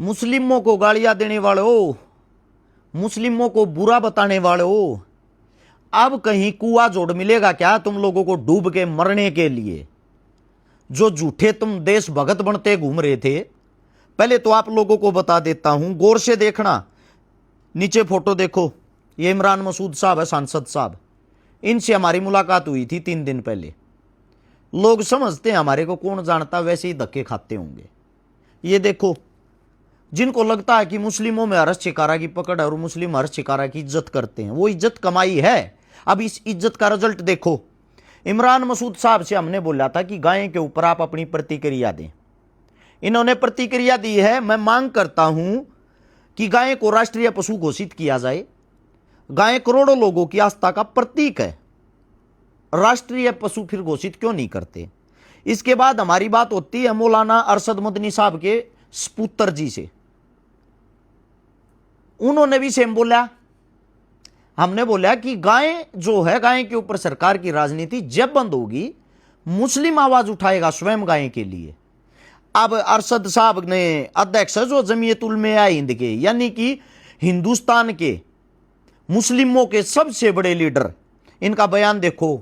मुस्लिमों को गालियां देने वालों, मुस्लिमों को बुरा बताने वालों, अब कहीं कुआं जोड़ मिलेगा क्या तुम लोगों को डूब के मरने के लिए? जो झूठे तुम देशभक्त बनते घूम रहे थे। पहले तो आप लोगों को बता देता हूं, गौर से देखना, नीचे फोटो देखो, ये इमरान मसूद साहब है, सांसद साहब। इनसे हमारी मुलाकात हुई थी 3 दिन पहले। लोग समझते हैं हमारे को कौन जानता, वैसे ही धक्के खाते होंगे। ये देखो, जिनको लगता है कि मुस्लिमों में हर्ष शिकारा की पकड़ है और मुस्लिम हर्ष शिकारा की इज्जत करते हैं, वो इज्जत कमाई है। अब इस इज्जत का रिजल्ट देखो। इमरान मसूद साहब से हमने बोला था कि गाय के ऊपर आप अपनी प्रतिक्रिया दें। इन्होंने प्रतिक्रिया दी है। मैं मांग करता हूं कि गाय को राष्ट्रीय पशु घोषित किया जाए। गाय करोड़ों लोगों की आस्था का प्रतीक है, राष्ट्रीय पशु फिर घोषित क्यों नहीं करते? इसके बाद हमारी बात होती है मौलाना अरशद मदनी साहब के सपुत्र जी से। उन्होंने भी सेम बोला। हमने बोला कि गाय जो है, गाय के ऊपर सरकार की राजनीति जब बंद होगी, मुस्लिम आवाज उठाएगा स्वयं गाय के लिए। अब अरशद साहब ने, अध्यक्ष जो जमीयत उलमा हिंद के, यानी कि हिंदुस्तान के मुस्लिमों के सबसे बड़े लीडर, इनका बयान देखो,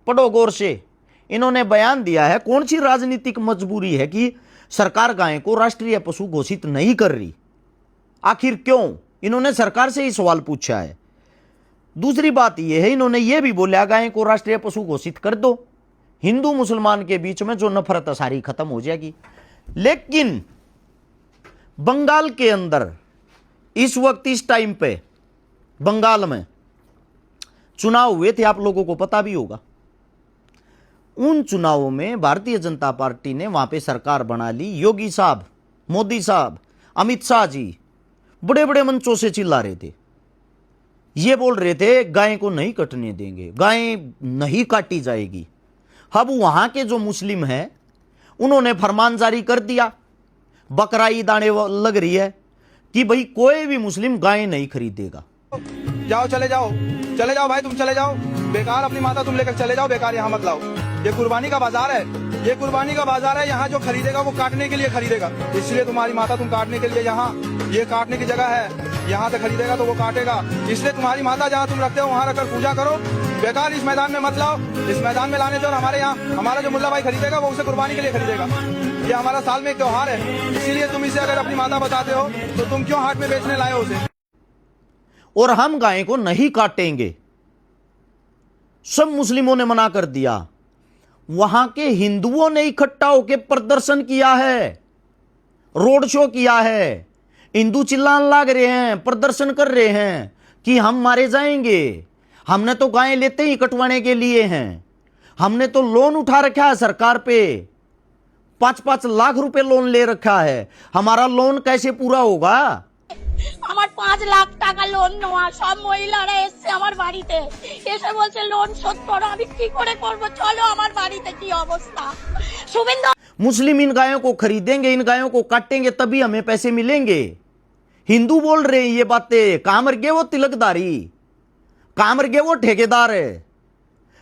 पढ़ो गौर से। इन्होंने बयान दिया है, कौन सी राजनीतिक मजबूरी है कि सरकार गाय को राष्ट्रीय पशु घोषित नहीं कर रही, आखिर क्यों? इन्होंने सरकार से ही सवाल पूछा है। दूसरी बात यह है, इन्होंने यह भी बोला गाय को राष्ट्रीय पशु घोषित कर दो, हिंदू मुसलमान के बीच में जो नफरत है सारी खत्म हो जाएगी। लेकिन बंगाल के अंदर इस वक्त, इस टाइम पे बंगाल में चुनाव हुए थे, आप लोगों को पता भी होगा। उन चुनावों में भारतीय जनता पार्टी ने वहां पे सरकार बना ली। योगी साहब, मोदी साहब, अमित शाह जी बड़े बड़े मंचों से चिल्ला रहे थे, ये बोल रहे थे गाय को नहीं कटने देंगे, गाय नहीं काटी जाएगी। अब वहां के जो मुस्लिम हैं उन्होंने फरमान जारी कर दिया, बकरा ईद आने लग रही है कि भाई कोई भी मुस्लिम गाय नहीं खरीदेगा। जाओ, चले जाओ भाई, तुम चले जाओ, बेकार अपनी माता तुम लेकर चले जाओ, बेकार यहाँ मत लाओ। ये कुर्बानी का बाजार है, ये कुर्बानी का बाजार है। यहाँ जो खरीदेगा वो काटने के लिए खरीदेगा, इसलिए तुम्हारी माता तुम काटने के लिए, यहाँ ये काटने की जगह है, यहाँ से खरीदेगा तो वो काटेगा। इसलिए तुम्हारी माता जहाँ तुम रखते हो वहाँ रखकर पूजा करो, बेकार इस मैदान में मत लाओ। इस मैदान में लाने दो, और हमारे यहाँ हमारा जो मुल्ला भाई खरीदेगा वो उसे कुर्बानी के लिए खरीदेगा। ये हमारा साल में एक त्योहार है, इसीलिए तुम इसे अगर अपनी माता बताते हो तो तुम क्यों हाट में बेचने लाए हो उसे? और हम गाय को नहीं काटेंगे, सब मुस्लिमों ने मना कर दिया। वहां के हिंदुओं ने इकट्ठा होकर प्रदर्शन किया है, रोड शो किया है। हिंदू चिल्लाने लग रहे हैं, प्रदर्शन कर रहे हैं कि हम मारे जाएंगे। हमने तो गाय लेते ही कटवाने के लिए हैं, हमने तो लोन उठा रखा है सरकार पे, 5-5 लाख रुपए लोन ले रखा है। हमारा लोन कैसे पूरा होगा? আমার 5 লাখ টাকা লোন নেওয়া, সব মহিলারা এসে আমার বাড়িতে এসে বলছে লোন শোধ করো। আমি কি করে করব? চলো আমার বাড়িতে কি অবস্থা। শুভেন্দু मुस्लिम इन गायों को खरीदेंगे, इन गायों को काटेंगे, तभी हमें पैसे मिलेंगे। हिंदू बोल रहे हैं ये बातें। कहां मर गए वो तिलकदारी, कहां मर गए वो ठेकेदार है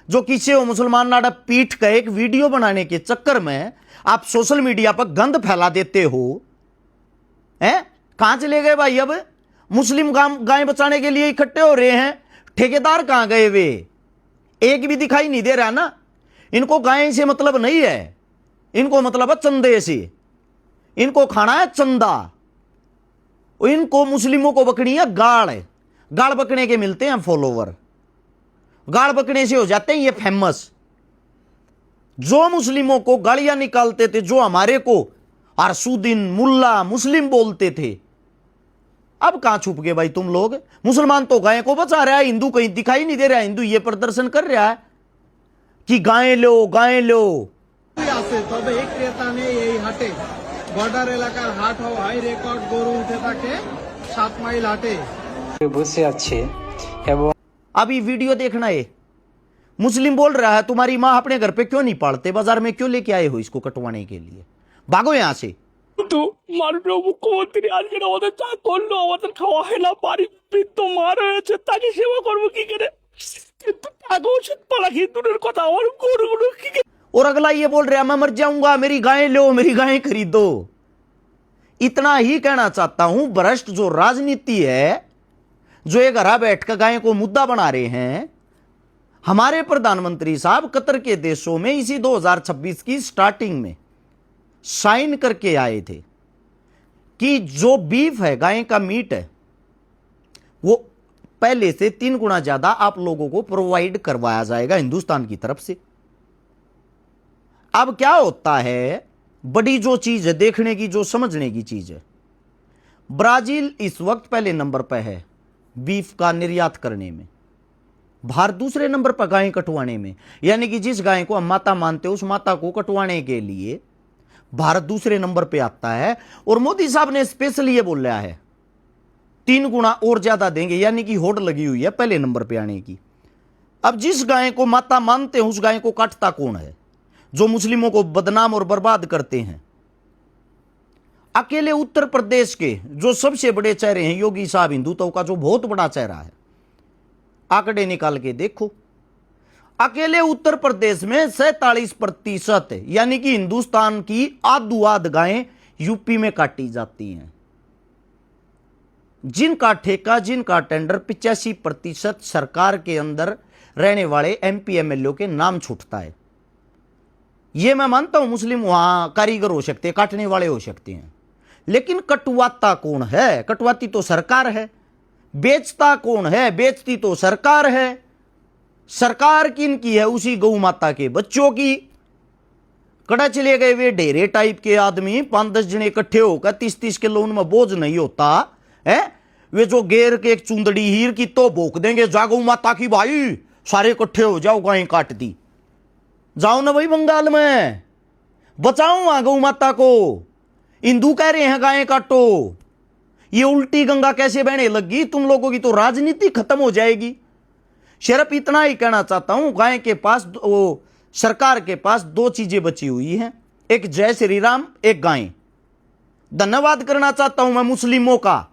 जो किसी वो मुसलमान नाडा पीठ का एक वीडियो बनाने के चक्कर में आप सोशल मीडिया पर गंद फैला देते हो। हैं, कहां चले गए भाई? अब मुस्लिम गाय बचाने के लिए इकट्ठे हो रहे हैं, ठेकेदार कहां गए? वे एक भी दिखाई नहीं दे रहा ना। इनको गाय से मतलब नहीं है, इनको मतलब है चंदे से। इनको खाना है चंदा। इनको मुस्लिमों को बकनी है गाड़। गाड़ बकने के मिलते हैं फॉलोवर, गाड़ बकने से हो जाते हैं ये फेमस। जो मुस्लिमों को गालियां निकालते थे, जो हमारे को अरसुद्दीन मुल्ला मुस्लिम बोलते थे, अब कहां छुप गए भाई तुम लोग? मुसलमान तो गाय को बचा रहा है, हिंदू कहीं दिखाई नहीं दे रहा है। हिंदू ये प्रदर्शन कर रहा है कि गाय लो, गाय लो। তবে এই ক্রেতা নেই এই হাটে। বর্ডার এলাকার হাট হওয়ায় হাই রেকর্ড গরু উঠে থাকে 7 মাইল হাটে বসে আছে। এবং अभी वीडियो देखना है, मुस्लिम बोल रहा है तुम्हारी माँ अपने घर पे क्यों नहीं पालते, बाजार में क्यों लेके आए हो इसको कटवाने के लिए? भागो यहां से। তো মাননীয় মুখ্যমন্ত্রী আজকে আমাদের চা করলো, আমাদের খাওয়া হয় না, বাড়ি বৃদ্ধ মা রয়েছে, তাকে সেবা করবো কি করে? কিন্তু তাকে ওষুধ পালা কি দূরের কথা, আমার গরুগুলো কি। और अगला ये बोल रहा है मैं मर जाऊंगा, मेरी गाय लो, मेरी गाय खरीदो। इतना ही कहना चाहता हूं, भ्रष्ट जो राजनीति है, जो ये घरा बैठ कर गाय को मुद्दा बना रहे हैं, हमारे प्रधानमंत्री साहब कतर के देशों में इसी 2026 की स्टार्टिंग में साइन करके आए थे कि जो बीफ है, गाय का मीट है, वो पहले से 3 गुना ज्यादा आप लोगों को प्रोवाइड करवाया जाएगा हिंदुस्तान की तरफ से। अब क्या होता है, बड़ी जो चीज है देखने की, जो समझने की चीज है, ब्राजील इस वक्त पहले नंबर पर है बीफ का निर्यात करने में, भारत दूसरे नंबर पर गाय कटवाने में। यानी कि जिस गाय को हम माता मानते हैं, उस माता को कटवाने के लिए भारत दूसरे नंबर पे आता है। और मोदी साहब ने स्पेशल ये बोला है 3 गुना और ज्यादा देंगे, यानी कि होड़ लगी हुई है पहले नंबर पे आने की। अब जिस गाय को माता मानते हैं, उस गाय को काटता कौन है? जो मुस्लिमों को बदनाम और बर्बाद करते हैं। अकेले उत्तर प्रदेश के जो सबसे बड़े चेहरे हैं, योगी साहब हिंदुत्व का जो बहुत बड़ा चेहरा है, आंकड़े निकाल के देखो, अकेले उत्तर प्रदेश में 47% यानी कि हिंदुस्तान की आध गायें यूपी में काटी जाती हैं। जिनका ठेका, जिनका टेंडर 85% सरकार के अंदर रहने वाले एमपी एमएलए के नाम छूटता है। ये मैं मानता हूं मुस्लिम वहां कारीगर हो सकते हैं, काटने वाले हो सकते हैं, लेकिन कटवाता कौन है? कटवाती तो सरकार है। बेचता कौन है? बेचती तो सरकार है। सरकार किनकी है? उसी गौ माता के बच्चों की। कड़ा चले गए वे ढेरे टाइप के आदमी, 5-10 जने इकट्ठे होकर 30-30 किलो उनमें बोझ नहीं होता है। वे जो गेर के एक चुंदड़ी हीर की तो भोंक देंगे, जा गौ माता की भाई, सारे इकट्ठे हो जाओ, गाय काट दी। जाओ ना भाई बंगाल में, बचाओ वहां गौ माता को। हिंदू कह रहे हैं गाय काटो। ये उल्टी गंगा कैसे बहने लगी? तुम लोगों की तो राजनीति खत्म हो जाएगी। सिर्फ इतना ही कहना चाहता हूं, गाय के पास, सरकार के पास 2 चीजें बची हुई हैं, एक जय श्री राम, एक गाय। धन्यवाद करना चाहता हूं मैं मुस्लिमों का,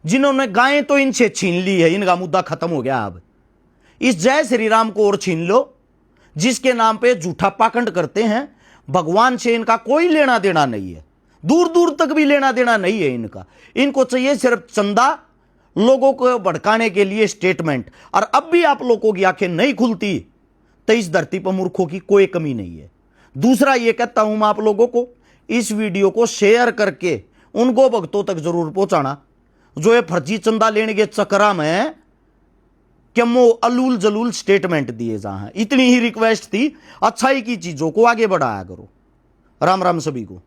जिन्होंने गायें तो इनसे छीन ली है, इनका मुद्दा खत्म हो गया। अब इस जय श्री राम को और छीन लो, जिसके नाम पे झूठा पाखंड करते हैं। भगवान से इनका कोई लेना देना नहीं है, दूर दूर तक भी लेना देना नहीं है इनका। इनको चाहिए सिर्फ चंदा, लोगों को भड़काने के लिए स्टेटमेंट। और अब भी आप लोगों की आंखें नहीं खुलती तो इस धरती पर मूर्खों की कोई कमी नहीं है। दूसरा ये कहता हूं मैं आप लोगों को, इस वीडियो को शेयर करके उनको भक्तों तक जरूर पहुंचाना जो ये फर्जी चंदा लेने के चक्कर में क्यों अलूल जलूल स्टेटमेंट दिए जा हैं। इतनी ही रिक्वेस्ट थी, अच्छाई की चीजों को आगे बढ़ाया करो। राम राम सभी को।